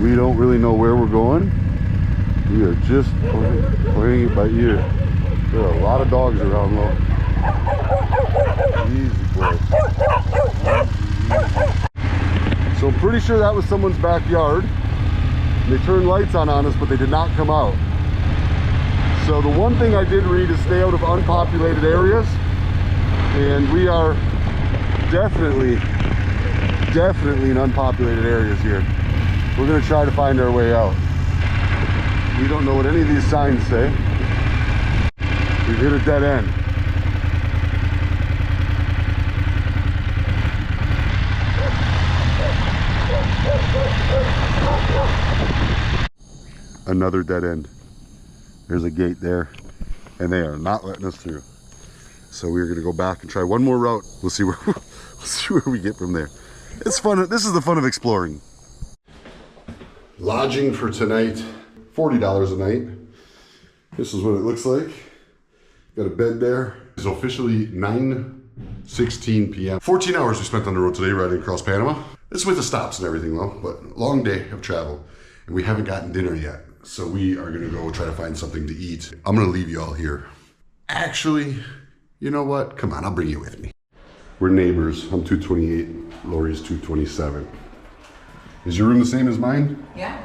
We don't really know where we're going. We are just playing it by ear. There are a lot of dogs around, though. Easy, boy. So I'm pretty sure that was someone's backyard. They turned lights on us, but they did not come out. So the one thing I did read is stay out of unpopulated areas. And we are definitely in unpopulated areas here. We're gonna try to find our way out. We don't know what any of these signs say. We've hit a dead end. Another dead end. There's a gate there, and they are not letting us through. So we're gonna go back and try one more route. We'll see where we get from there. It's fun. This is the fun of exploring. Lodging for tonight, $40 a night. This is what it looks like. Got a bed there. It's officially 9:16 p.m. 14 hours we spent on the road today riding across Panama. It's with the stops and everything though, but long day of travel. And we haven't gotten dinner yet. So we are gonna go try to find something to eat. I'm gonna leave you all here. Actually, you know what? Come on, I'll bring you with me. We're neighbors. I'm 228, Lori's 227. Is your room the same as mine? Yeah.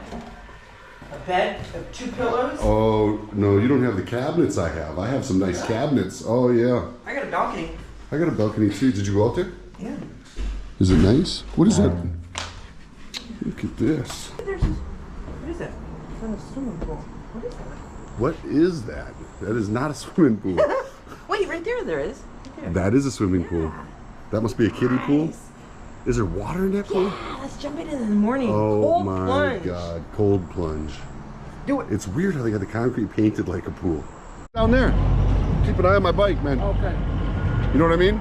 A bed, 2 pillows. Oh, no, you don't have the cabinets I have. I have some nice cabinets. Oh, yeah. I got a balcony. I got a balcony too. Did you go out there? Yeah. Is it nice? What is that? Look at this. What is that? It's not a swimming pool. What is that? What is that? That is not a swimming pool. Wait, right there is. Right there. That is a swimming pool. That must be a kiddie pool. Is there water in that pool? Yeah, let's jump in the morning. Oh Cold my plunge. God, cold plunge. Do it. It's weird how they got the concrete painted like a pool. Down there. Keep an eye on my bike, man. Okay. You know what I mean?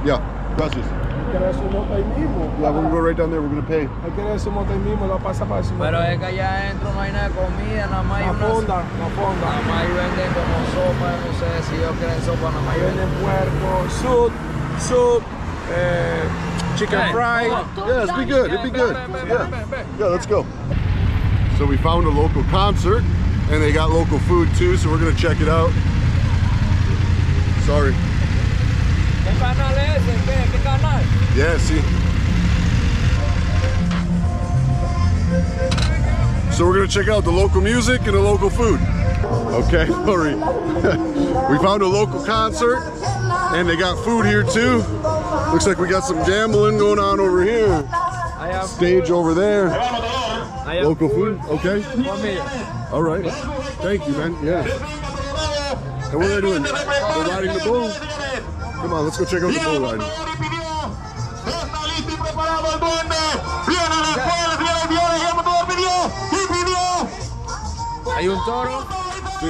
Yeah, gracias. Yeah, we're gonna go right down there, we're gonna pay. Hay que eso monta ahí mismo, lo pasa para encima. Pero es que allá adentro no hay nada de comida, nada más hay La una... fonda, la fonda. Nada más ahí venden como sopa, no sé si ellos quieren sopa, nada más Ahí ahí venden venden. puerco, soup, chicken Hey, fried. Yeah, it'd be good, it'd be good. Yeah, let's go. So we found a local concert, and they got local food too, so we're gonna check it out. Sorry. ¿Qué canal es ese? ¿Qué canal? Yeah, see. So we're gonna check out the local music and the local food. Okay, Lori. We found a local concert, and they got food here too. Looks like we got some gambling going on over here. Stage over there. Local food, okay. All right. Thank you, man. Yeah. And what are they doing? They're riding the bull. Come on, let's go check out the bull riding. ¿Hay un toro? Sí.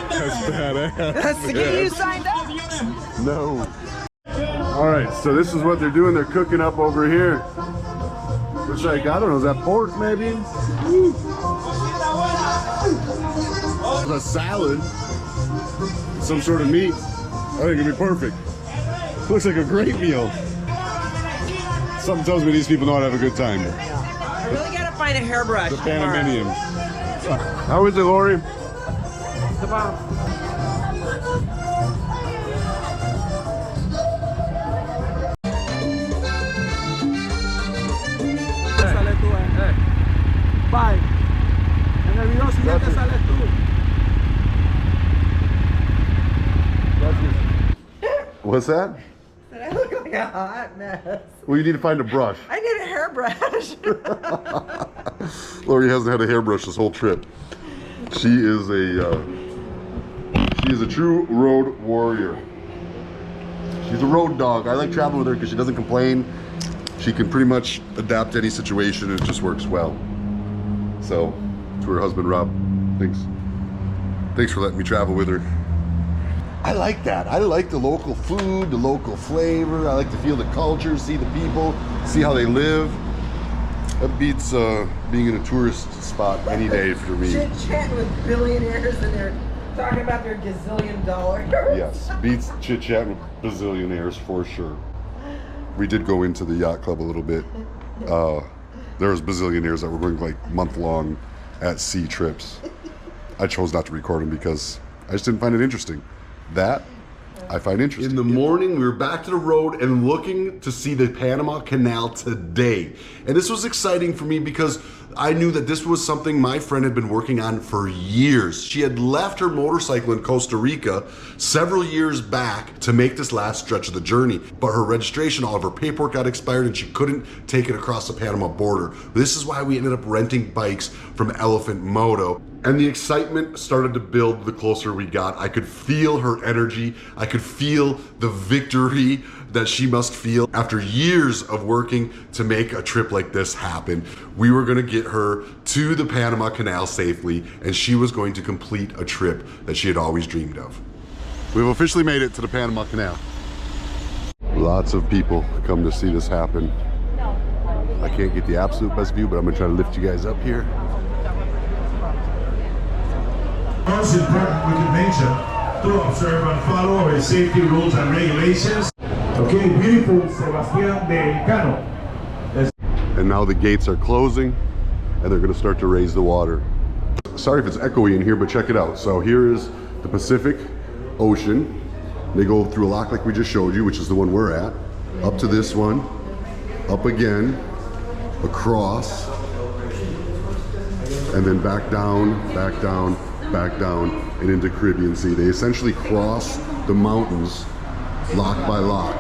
That's badass. That's the game you signed up? No. All right, so this is what they're doing. They're cooking up over here. Which, like, I don't know, is that pork maybe? A salad, some sort of meat. I think it'd be perfect. Looks like a great meal. Something tells me these people know how to have a good time. I really gotta find a hairbrush. The Panamanians. How is it, Lori? The bomb. Sale tú, Bye. En el video siguiente sales tú. What's that? I look like a hot mess. Well, you need to find a brush. I need a hairbrush. Lori hasn't had a hairbrush this whole trip. She is a true road warrior. She's a road dog. I like traveling with her because she doesn't complain. She can pretty much adapt to any situation and it just works well. So, to her husband, Rob, thanks for letting me travel with her. I like that. I like the local food, the local flavor. I like to feel the culture, see the people, see how they live. That beats being in a tourist spot any day for me. Chit-chatting with billionaires and their Talking about their gazillion dollars. Yes, beats chit chat with bazillionaires for sure. We did go into the yacht club a little bit. There was bazillionaires that were going like month-long at sea trips. I chose not to record them because I just didn't find it interesting. That I find interesting. In the morning, we were back to the road and looking to see the Panama Canal today. And this was exciting for me because I knew that this was something my friend had been working on for years. She had left her motorcycle in Costa Rica several years back to make this last stretch of the journey. But her registration, all of her paperwork got expired and she couldn't take it across the Panama border. This is why we ended up renting bikes from Elephant Moto. And the excitement started to build the closer we got. I could feel her energy. I could feel the victory that she must feel after years of working to make a trip like this happen. We were gonna get her to the Panama Canal safely, and she was going to complete a trip that she had always dreamed of. We've officially made it to the Panama Canal. Lots of people come to see this happen. I can't get the absolute best view, but I'm gonna try to lift you guys up here. It's important with nature to observe and follow our safety rules and regulations. Okay, beautiful Sebastian de Cano. And now the gates are closing and they're gonna start to raise the water. Sorry if it's echoey in here, but check it out. So here is the Pacific Ocean. They go through a lock like we just showed you, which is the one we're at, up to this one, up again, across, and then back down, back down, back down, and into Caribbean Sea. They essentially cross the mountains lock by lock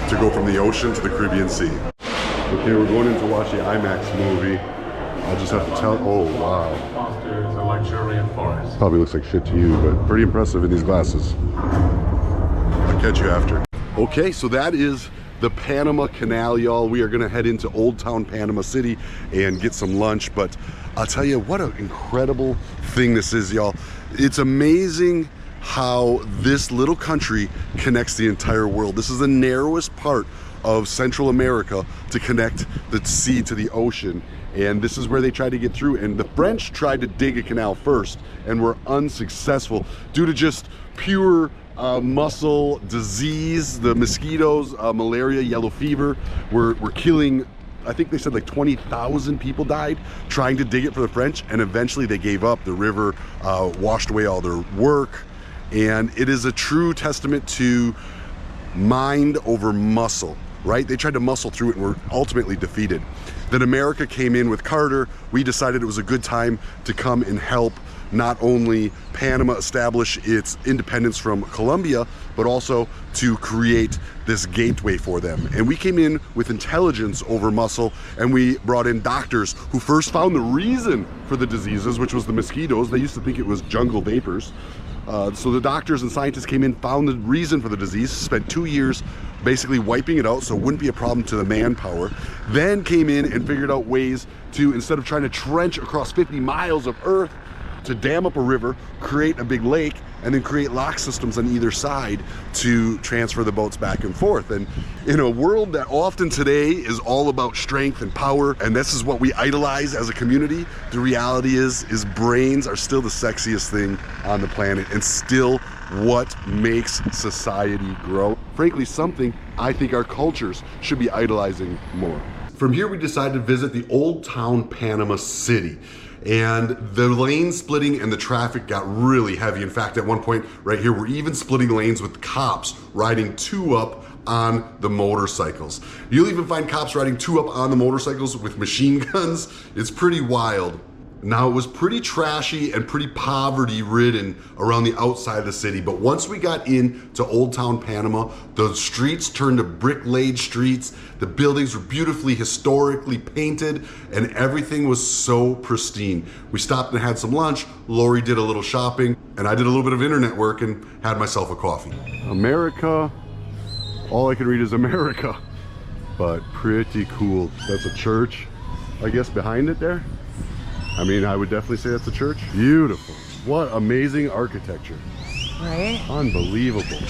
to go from the ocean to the Caribbean Sea. Okay, we're going in to watch the IMAX movie. I'll just have to tell, oh wow. There's a luxuriant forest. Probably looks like shit to you, but pretty impressive in these glasses. I'll catch you after. Okay, so that is the Panama Canal, y'all. We are gonna head into Old Town Panama City and get some lunch, but I'll tell you what an incredible thing this is, y'all. It's amazing how this little country connects the entire world. This is the narrowest part of Central America to connect the sea to the ocean. And this is where they tried to get through. And the French tried to dig a canal first and were unsuccessful due to just pure muscle disease. The mosquitoes, malaria, yellow fever were killing, I think they said like 20,000 people died trying to dig it for the French, and eventually they gave up. The river washed away all their work, and it is a true testament to mind over muscle, right? They tried to muscle through it and were ultimately defeated. Then America came in with Carter. We decided it was a good time to come and help not only Panama establish its independence from Colombia, but also to create this gateway for them. And we came in with intelligence over muscle, and we brought in doctors who first found the reason for the diseases, which was the mosquitoes. They used to think it was jungle vapors. So the doctors and scientists came in, found the reason for the disease, spent 2 years basically wiping it out so it wouldn't be a problem to the manpower, then came in and figured out ways to, instead of trying to trench across 50 miles of earth to dam up a river, create a big lake, and then create lock systems on either side to transfer the boats back and forth. And in a world that often today is all about strength and power, and this is what we idolize as a community, the reality is brains are still the sexiest thing on the planet and still what makes society grow. Frankly, something I think our cultures should be idolizing more. From here, we decided to visit the Old Town Panama City. And the lane splitting and the traffic got really heavy. In fact, at one point right here, we're even splitting lanes with cops riding 2 up on the motorcycles. You'll even find cops riding 2 up on the motorcycles with machine guns. It's pretty wild. Now, it was pretty trashy and pretty poverty ridden around the outside of the city, but once we got into Old Town Panama, the streets turned to brick-laid streets, the buildings were beautifully historically painted, and everything was so pristine. We stopped and had some lunch, Lori did a little shopping, and I did a little bit of internet work and had myself a coffee. America, all I can read is America, but pretty cool. That's a church, I guess, behind it there. I mean, I would definitely say that's a church. Beautiful. What amazing architecture. Right? Unbelievable.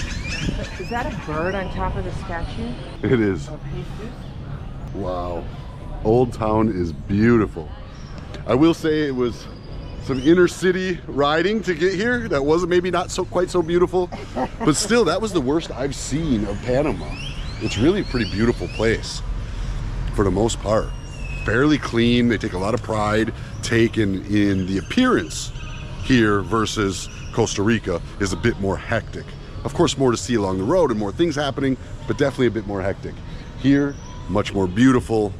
Is that a bird on top of the statue? It is. Of Jesus? Wow. Old Town is beautiful. I will say it was some inner city riding to get here. That wasn't maybe not so quite so beautiful, but still that was the worst I've seen of Panama. It's really a pretty beautiful place for the most part. Fairly clean. They take a lot of pride taken in the appearance here versus Costa Rica is a bit more hectic. Of course, more to see along the road and more things happening, but definitely a bit more hectic. Here, much more beautiful,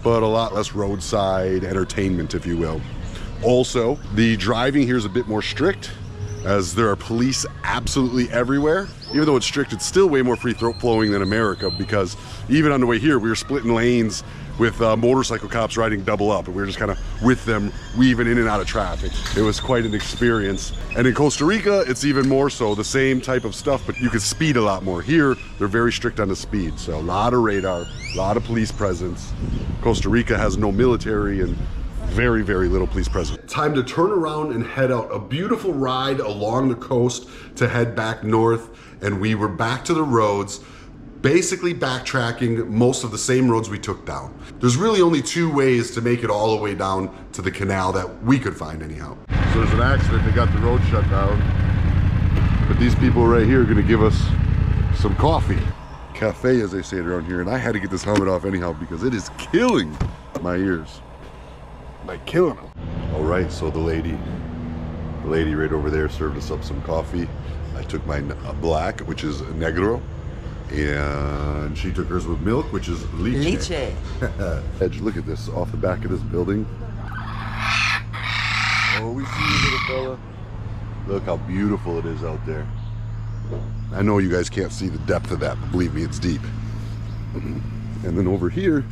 but a lot less roadside entertainment, if you will. Also, the driving here is a bit more strict, as there are police absolutely everywhere. Even though it's strict, it's still way more free-flowing than America, because even on the way here, we were splitting lanes with motorcycle cops riding double up, and we were just kind of with them, weaving in and out of traffic. It was quite an experience. And in Costa Rica, it's even more so, the same type of stuff, but you could speed a lot more. Here, they're very strict on the speed, so a lot of radar, a lot of police presence. Costa Rica has no military and very, very little police presence. Time to turn around and head out. A beautiful ride along the coast to head back north, and we were back to the roads, basically backtracking most of the same roads we took down. There's really only two ways to make it all the way down to the canal that we could find anyhow. So there's an accident, they got the road shut down, but these people right here are gonna give us some coffee. Cafe, as they say it around here, and I had to get this helmet off anyhow because it is killing my ears. Like killing them. All right, so the lady right over there served us up some coffee. I took my black, which is negro, and she took hers with milk, which is leche. Edge, look at this off the back of this building. Oh, we see you, little fella. Look how beautiful it is out there. I know you guys can't see the depth of that, but believe me, it's deep. And then over here,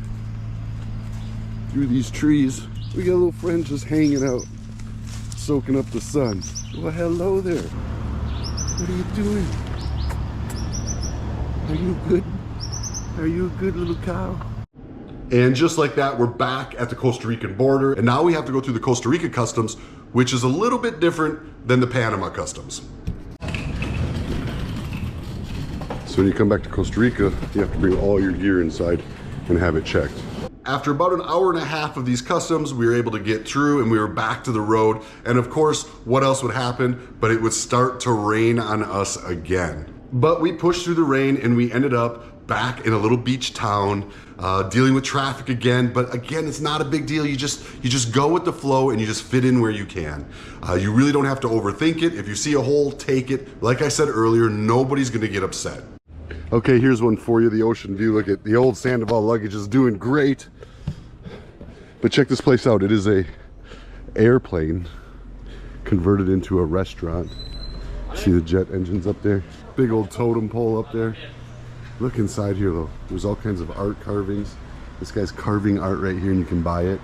through these trees, we got a little friend just hanging out, soaking up the sun. Well, hello there. What are you doing? Are you good? Are you a good little cow? And just like that, we're back at the Costa Rican border, and now we have to go through the Costa Rica customs, which is a little bit different than the Panama customs. So when you come back to Costa Rica, you have to bring all your gear inside and have it checked. After about an hour and a half of these customs, we were able to get through and we were back to the road. And of course, what else would happen? But it would start to rain on us again. But we pushed through the rain and we ended up back in a little beach town, dealing with traffic again. But again, it's not a big deal. You just go with the flow and you just fit in where you can. You really don't have to overthink it. If you see a hole, take it. Like I said earlier, nobody's gonna get upset. Okay, here's one for you, the ocean view. Look at the old Sandoval luggage is doing great. But check this place out. It is a airplane converted into a restaurant. See the jet engines up there? Big old totem pole up there. Look inside here though. There's all kinds of art carvings. This guy's carving art right here and you can buy it.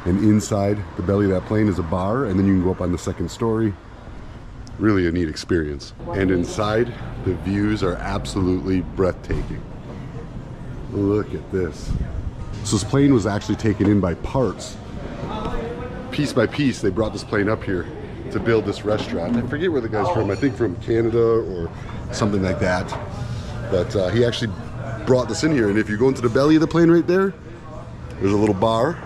And inside the belly of that plane is a bar, and then you can go up on the second story. Really a neat experience. And inside, the views are absolutely breathtaking. Look at this. So this plane was actually taken in by parts. Piece by piece, they brought this plane up here to build this restaurant. I forget where the guy's from. I think from Canada or something like that. But he actually brought this in here. And if you go into the belly of the plane right there, there's a little bar.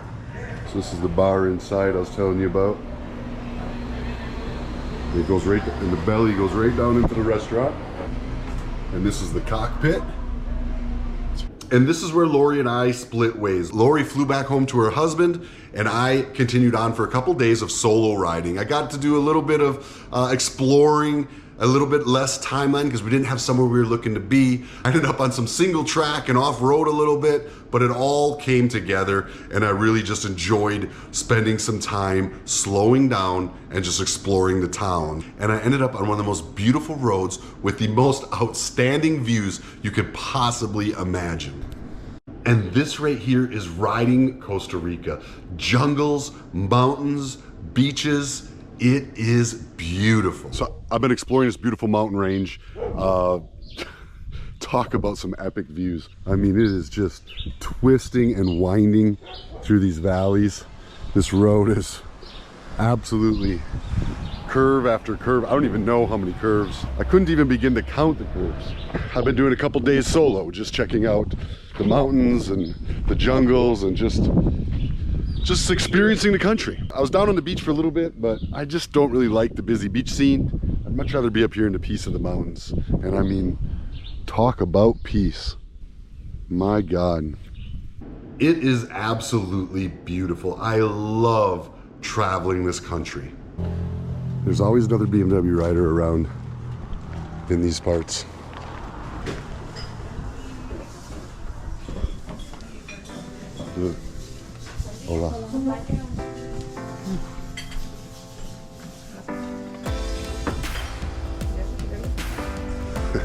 So this is the bar inside I was telling you about. It goes right, and the belly goes right down into the restaurant. And this is the cockpit. And this is where Lori and I split ways. Lori flew back home to her husband, and I continued on for a couple days of solo riding. I got to do a little bit of exploring, a little bit less timeline because we didn't have somewhere we were looking to be. I ended up on some single track and off-road a little bit, but it all came together, and I really just enjoyed spending some time slowing down and just exploring the town. And I ended up on one of the most beautiful roads with the most outstanding views you could possibly imagine. And this right here is riding Costa Rica. Jungles, mountains, beaches. It is beautiful. So I've been exploring this beautiful mountain range. Talk about some epic views. I mean, it is just twisting and winding through these valleys. This road is absolutely curve after curve. I don't even know how many curves. I couldn't even begin to count the curves. I've been doing a couple days solo, just checking out the mountains and the jungles and just just experiencing the country. I was down on the beach for a little bit, but I just don't really like the busy beach scene. I'd much rather be up here in the peace of the mountains. And I mean, talk about peace. My God. It is absolutely beautiful. I love traveling this country. There's always another BMW rider around in these parts. Hola.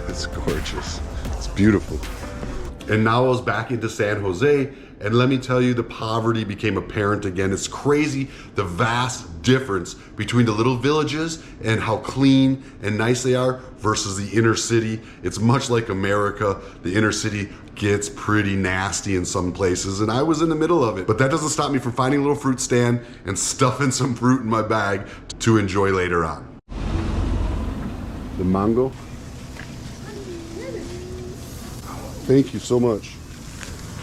It's gorgeous. It's beautiful. And now I was back into San Jose, and let me tell you, the poverty became apparent again. It's crazy, the vast difference between the little villages and how clean and nice they are versus the inner city. It's much like America. The inner city gets pretty nasty in some places, and I was in the middle of it. But that doesn't stop me from finding a little fruit stand and stuffing some fruit in my bag to enjoy later on. The mango. Thank you so much.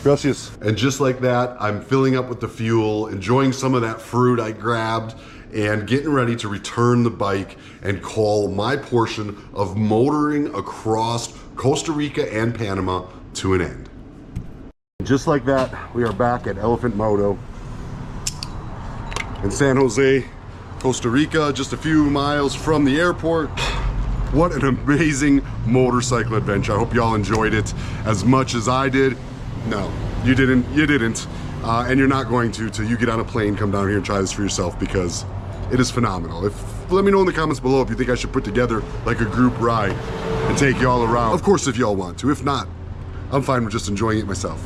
Gracias. And just like that, I'm filling up with the fuel, enjoying some of that fruit I grabbed, and getting ready to return the bike and call my portion of motoring across Costa Rica and Panama to an end. Just like that, we are back at Elephant Moto in San Jose, Costa Rica, just a few miles from the airport. What an amazing motorcycle adventure. I hope y'all enjoyed it as much as I did. No, you didn't, and you're not going to till you get on a plane, come down here and try this for yourself, because it is phenomenal. Let me know in the comments below if you think I should put together like a group ride and take y'all around. Of course, if y'all want to. If not, I'm fine with just enjoying it myself.